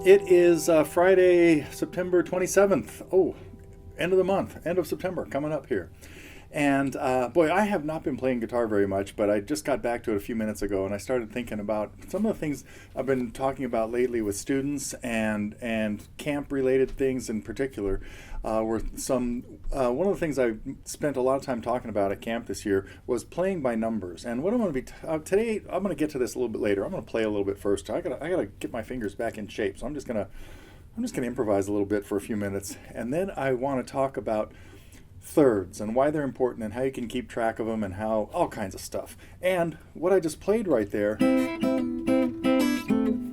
It is Friday, September 27th. Oh, end of the month, end of September, coming up here. And boy, I have not been playing guitar very much, but I just got back to it a few minutes ago, and I started thinking about some of the things I've been talking about lately with students and camp-related things in particular. Were some one of the things I spent a lot of time talking about at camp this year was playing by numbers. And what I'm going to be today, I'm going to get to this a little bit later. I'm going to play a little bit first. I gotta get my fingers back in shape, so I'm just gonna improvise a little bit for a few minutes, and then I want to talk about thirds and why they're important and how you can keep track of them and how all kinds of stuff. And what I just played right there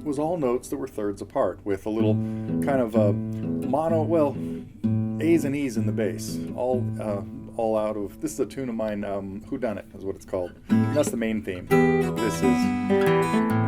was all notes that were thirds apart with a little kind of a mono, well, A's and E's in the bass, all out of, this is a tune of mine, Whodunit is what it's called. And that's the main theme. This is...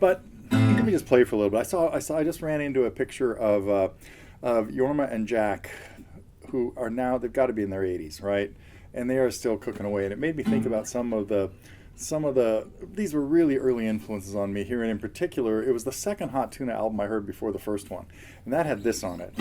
But let me just play for a little bit. I just ran into a picture of Jorma and Jack, who are now, they've got to be in their 80s, right? And they are still cooking away. And it made me think about some of the, these were really early influences on me here. And in particular, it was the second Hot Tuna album I heard before the first one. And that had this on it.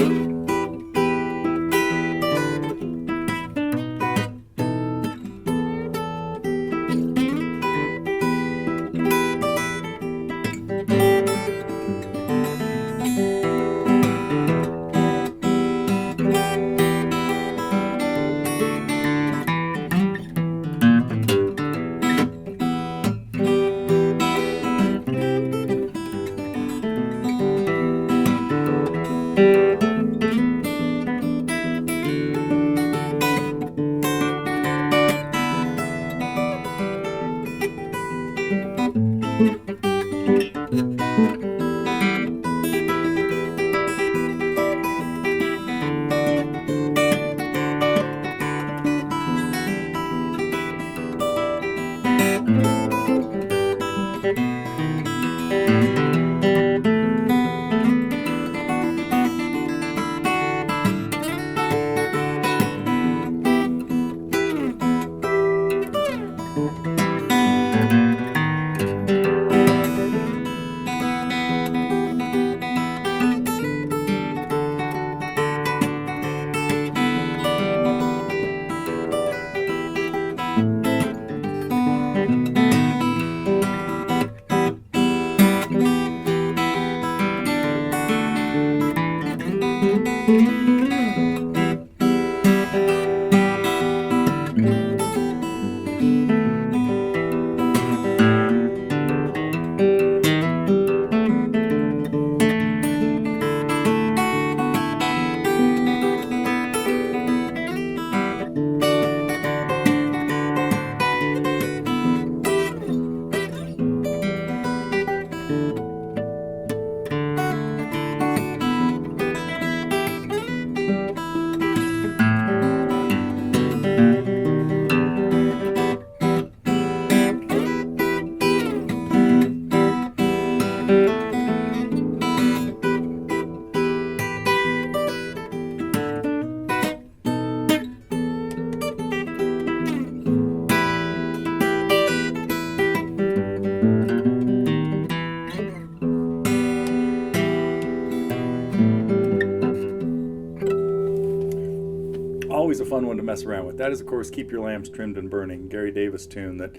Always a fun one to mess around with. That is, of course, Keep Your Lamps Trimmed and Burning, Gary Davis tune that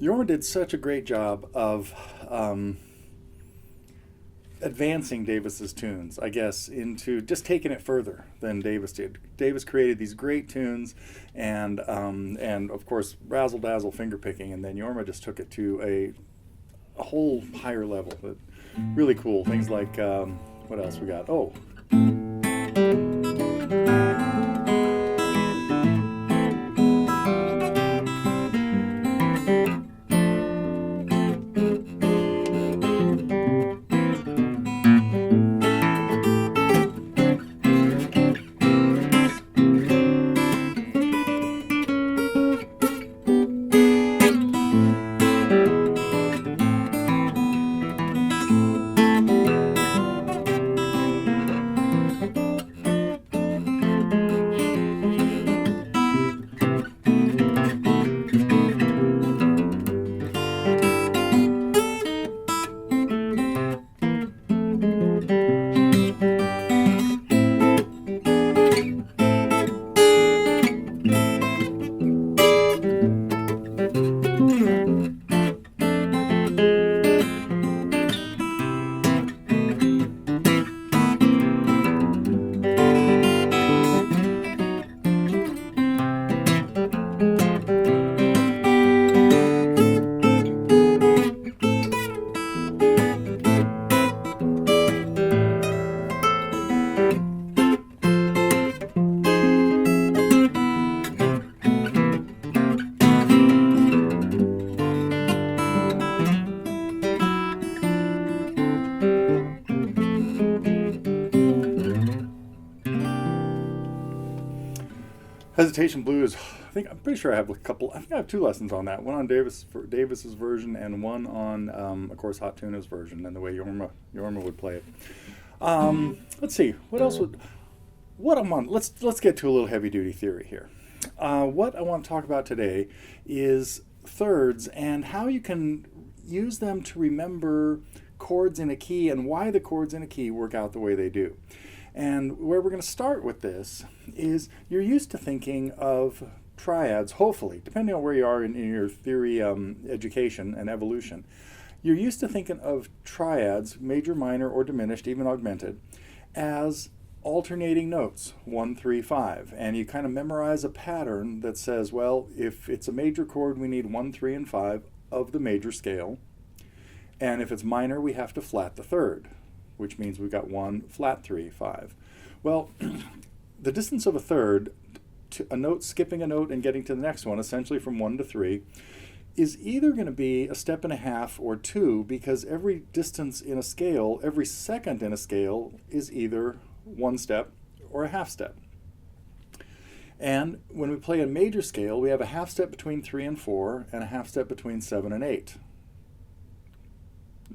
Jorma did such a great job of advancing Davis's tunes, I guess, into just taking it further than Davis did. Davis created these great tunes and of course, razzle-dazzle finger-picking, and then Jorma just took it to a whole higher level. But really cool. Things like, what else we got? Oh. Hesitation blues. I'm pretty sure I have a couple. I think I have 2 lessons on that. One on Davis's version, and one on, of course, Hot Tuna's version, and the way Jorma would play it. Let's see. What else would? What I'm on? Let's get to a little heavy duty theory here. What I want to talk about today is thirds and how you can use them to remember chords in a key and why the chords in a key work out the way they do. And where we're going to start with this is you're used to thinking of triads, hopefully, depending on where you are in your theory education and evolution. You're used to thinking of triads, major, minor, or diminished, even augmented, as alternating notes, 1, 3, 5. And you kind of memorize a pattern that says, well, if it's a major chord, we need 1, 3, and 5 of the major scale. And if it's minor, we have to flat the third, which means we've got 1, flat 3, 5. Well, the distance of a third, to a note, skipping a note and getting to the next one, essentially from 1 to 3, is either going to be a step and a half or 2, because every distance in a scale, every second in a scale, is either 1 step or a half step. And when we play a major scale, we have a half step between 3 and 4 and a half step between 7 and 8.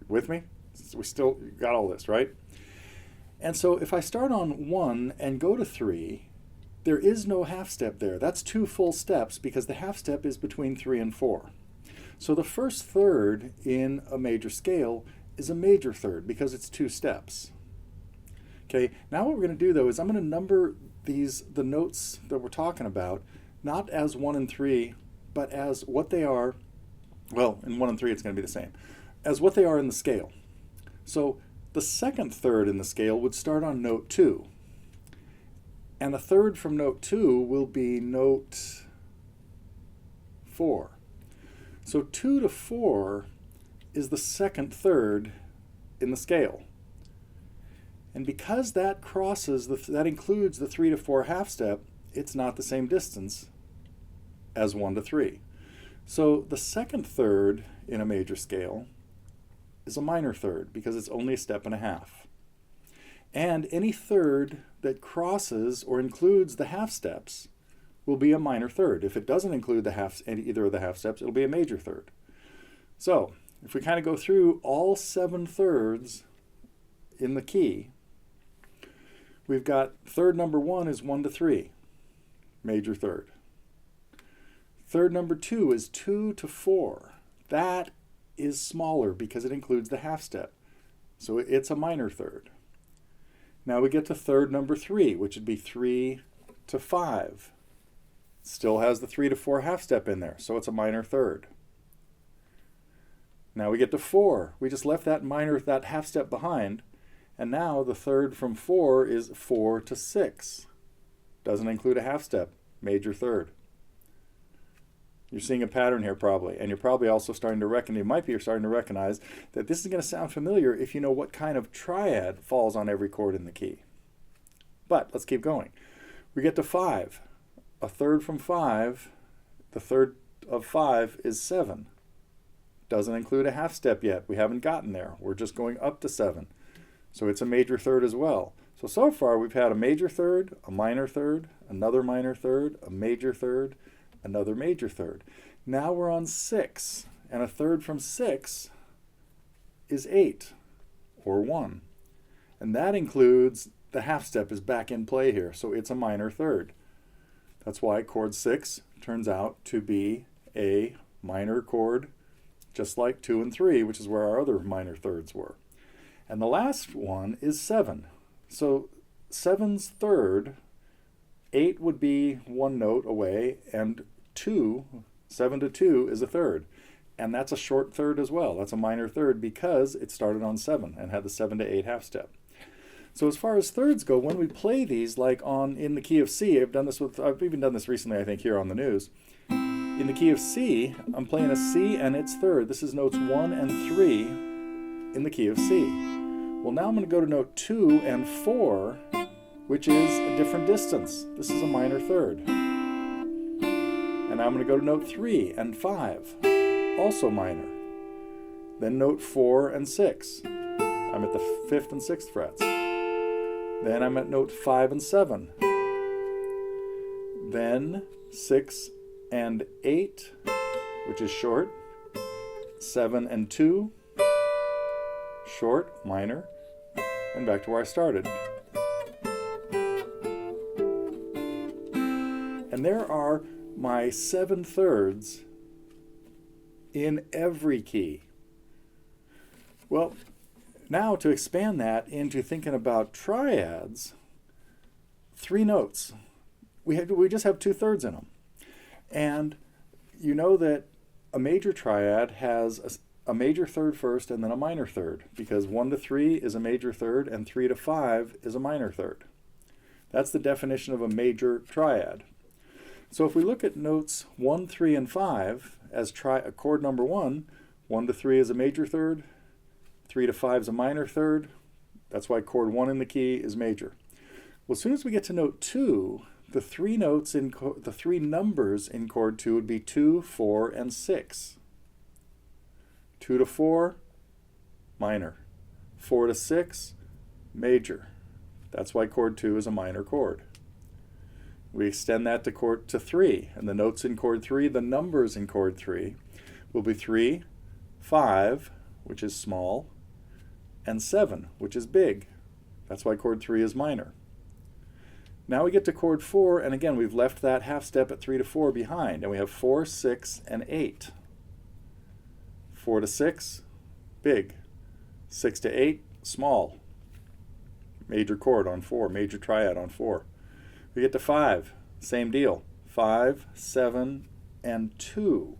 With me? We still got all this, right? And so if I start on 1 and go to 3, there is no half step there. That's 2 full steps because the half step is between 3 and 4. So the first third in a major scale is a major third because it's 2 steps. Okay, now what we're going to do though is I'm going to number the notes that we're talking about not as 1 and 3, but as what they are. Well, in 1 and 3 it's going to be the same. As what they are in the scale. So the second third in the scale would start on note 2. And a third from note 2 will be note 4. So 2 to 4 is the second third in the scale. And because that that includes the 3 to 4 half step, it's not the same distance as 1 to 3. So the second third in a major scale is a minor third because it's only a step and a half. And any third that crosses or includes the half steps will be a minor third. If it doesn't include either of the half steps, it'll be a major third. So if we kind of go through all 7 thirds in the key, we've got third number 1 is 1 to 3, major third. Third number 2 is 2 to 4. That is smaller because it includes the half step. So it's a minor third. Now we get to third number 3, which would be 3 to 5. Still has the 3 to 4 half step in there, so it's a minor third. Now we get to 4. We just left that half step behind, and now the third from 4 is 4 to 6. Doesn't include a half step, major third. You're seeing a pattern here probably, and you're probably also starting to recognize that this is going to sound familiar if you know what kind of triad falls on every chord in the key. But let's keep going. We get to 5. A third from 5, the third of 5 is 7. Doesn't include a half step yet. We haven't gotten there. We're just going up to 7. So it's a major third as well. So far we've had a major third, a minor third, another minor third, a major third, another major third. Now we're on 6, and a third from 6 is 8, or 1. And that includes the half step is back in play here, so it's a minor third. That's why chord 6 turns out to be a minor chord, just like 2 and 3, which is where our other minor thirds were. And the last one is 7. So 7's third, 8 would be 1 note away, and 7 to 2 is a third. And that's a short third as well. That's a minor third because it started on 7 and had the 7 to 8 half step. So as far as thirds go, when we play these, like in the key of C, I've even done this recently, I think, here on the news. In the key of C, I'm playing a C and its third. This is notes 1 and 3 in the key of C. Well, now I'm going to go to note 2 and 4, which is a different distance. This is a minor third. And now I'm going to go to note 3 and 5, also minor. Then note 4 and 6. I'm at the 5th and 6th frets. Then I'm at note 5 and 7. then 6 and 8, which is short, 7 and 2, short, minor, and back to where I started. And there are my 7/3 in every key. Well, now to expand that into thinking about triads, 3 notes. We just have 2/3 in them. And you know that a major triad has a major third first and then a minor third, because 1 to 3 is a major third and 3 to 5 is a minor third. That's the definition of a major triad. So if we look at notes 1, 3, and 5 as chord number 1, 1 to 3 is a major third, 3 to 5 is a minor third. That's why chord 1 in the key is major. Well, as soon as we get to note 2, the 3 numbers in chord 2 would be 2, 4, and 6. 2 to 4, minor. 4 to 6, major. That's why chord 2 is a minor chord. We extend that to chord 3, and the notes in chord 3, the numbers in chord 3, will be 3, 5, which is small, and 7, which is big. That's why chord 3 is minor. Now we get to chord 4, and again, we've left that half step at 3 to 4 behind, and we have 4, 6, and 8. 4 to 6, big. 6 to 8, small. Major chord on 4, major triad on 4. We get to 5, same deal. 5, 7, and 2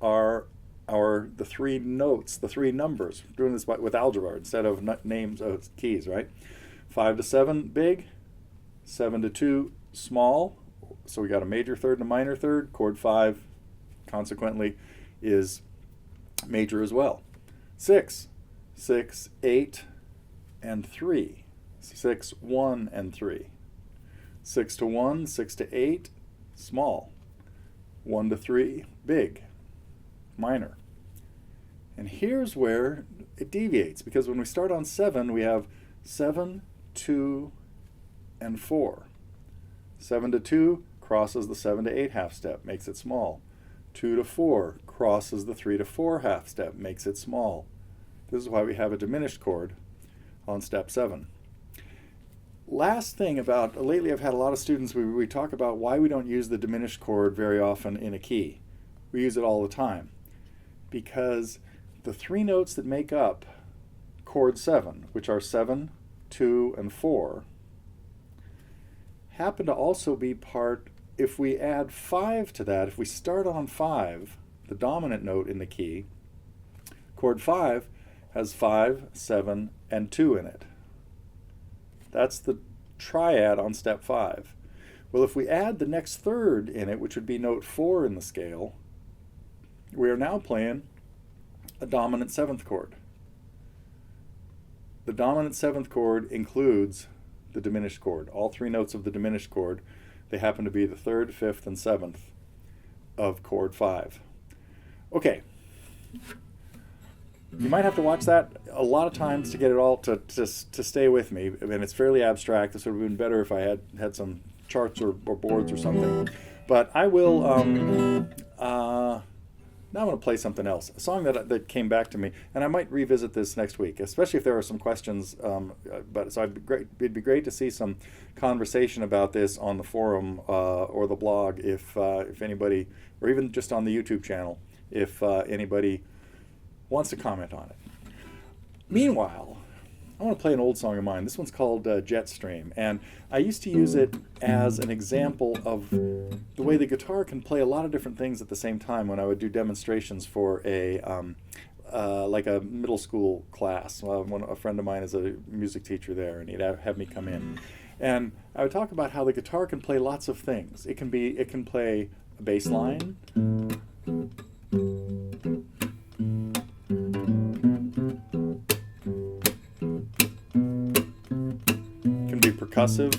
are the 3 notes, the 3 numbers. We're doing this with algebra instead of names of keys, right? 5 to 7, big. 7 to 2, small. So we got a major third and a minor third. Chord 5, consequently, is major as well. 6, 6, 8, and 3. 6, 1, and 3. 6 to 1, 6 to 8, small. 1 to 3, big, minor. And here's where it deviates, because when we start on 7, we have 7, 2, and 4. 7 to 2 crosses the 7 to 8 half step, makes it small. 2 to 4 crosses the 3 to 4 half step, makes it small. This is why we have a diminished chord on step 7. Last thing about, lately I've had a lot of students, we talk about why we don't use the diminished chord very often in a key. We use it all the time. Because the 3 notes that make up chord 7, which are 7, 2, and 4, happen to also be part, if we add 5 to that, if we start on 5, the dominant note in the key, chord 5 has 5, 7, and 2 in it. That's the triad on step 5. Well, if we add the next third in it, which would be note 4 in the scale, we are now playing a dominant 7th chord. The dominant 7th chord includes the diminished chord. All 3 notes of the diminished chord, they happen to be the 3rd, 5th, and 7th of chord 5. Okay. You might have to watch that a lot of times to get it all to stay with me. I mean, it's fairly abstract. This would have been better if I had some charts or boards or something. But I will, now I'm going to play something else. A song that came back to me, and I might revisit this next week, especially if there are some questions. But so it'd be great to see some conversation about this on the forum or the blog if anybody, or even just on the YouTube channel, if anybody wants to comment on it. Meanwhile, I want to play an old song of mine. This one's called Jetstream, and I used to use it as an example of the way the guitar can play a lot of different things at the same time when I would do demonstrations for like a middle school class. A friend of mine is a music teacher there, and he'd have me come in. And I would talk about how the guitar can play lots of things. It can play a bass line, percussive,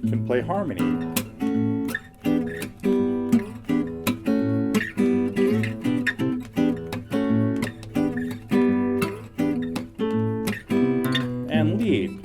can play harmony, indeed.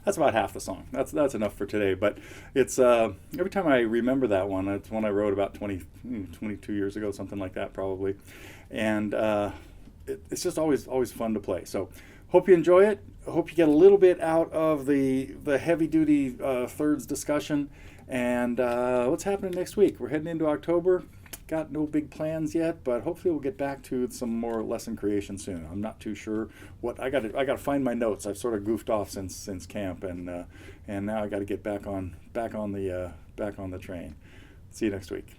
That's about half the song. That's enough for today. But it's every time I remember that one, it's one I wrote about 22 years ago, something like that probably. And it's just always fun to play. So hope you enjoy it. Hope you get a little bit out of the heavy duty thirds discussion. And what's happening next week? We're heading into October. Got no big plans yet, but hopefully we'll get back to some more lesson creation soon. I'm not too sure what I got to find my notes. I've sort of goofed off since camp, and now I got to get back on the train. See you next week.